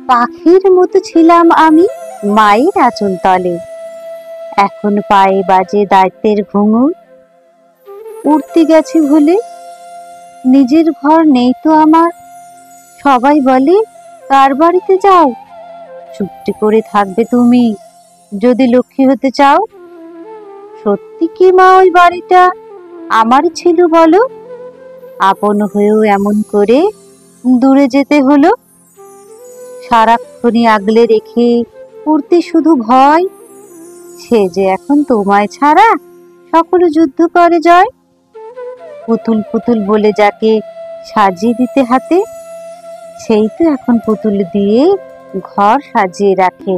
পাখির মতো ছিলাম আমি মায়ের আঁচল তলে, এখন পায়ে বাজে দায়িত্বের ঘুঙুর। উড়তে গেছে ভুলে, নিজের ঘর নেই তো আমার। সবাই বলে কার বাড়িতে যাও, চুপটি করে থাকবে তুমি যদি লক্ষ্মী হতে চাও। সত্যি কি মা ওই বাড়িটা আমার ছিল বলো? আপন হয়েও এমন করে দূরে যেতে হলো। সারাক্ষণই আগলে রেখে উড়তে শুধু ভয়, সে যে এখন তোমায় ছাড়া সকল যুদ্ধ করে জয়। পুতুল পুতুল বলে যাকে সাজিয়ে দিতে হাতে, সেই তো এখন পুতুল দিয়ে ঘর সাজিয়ে রাখে।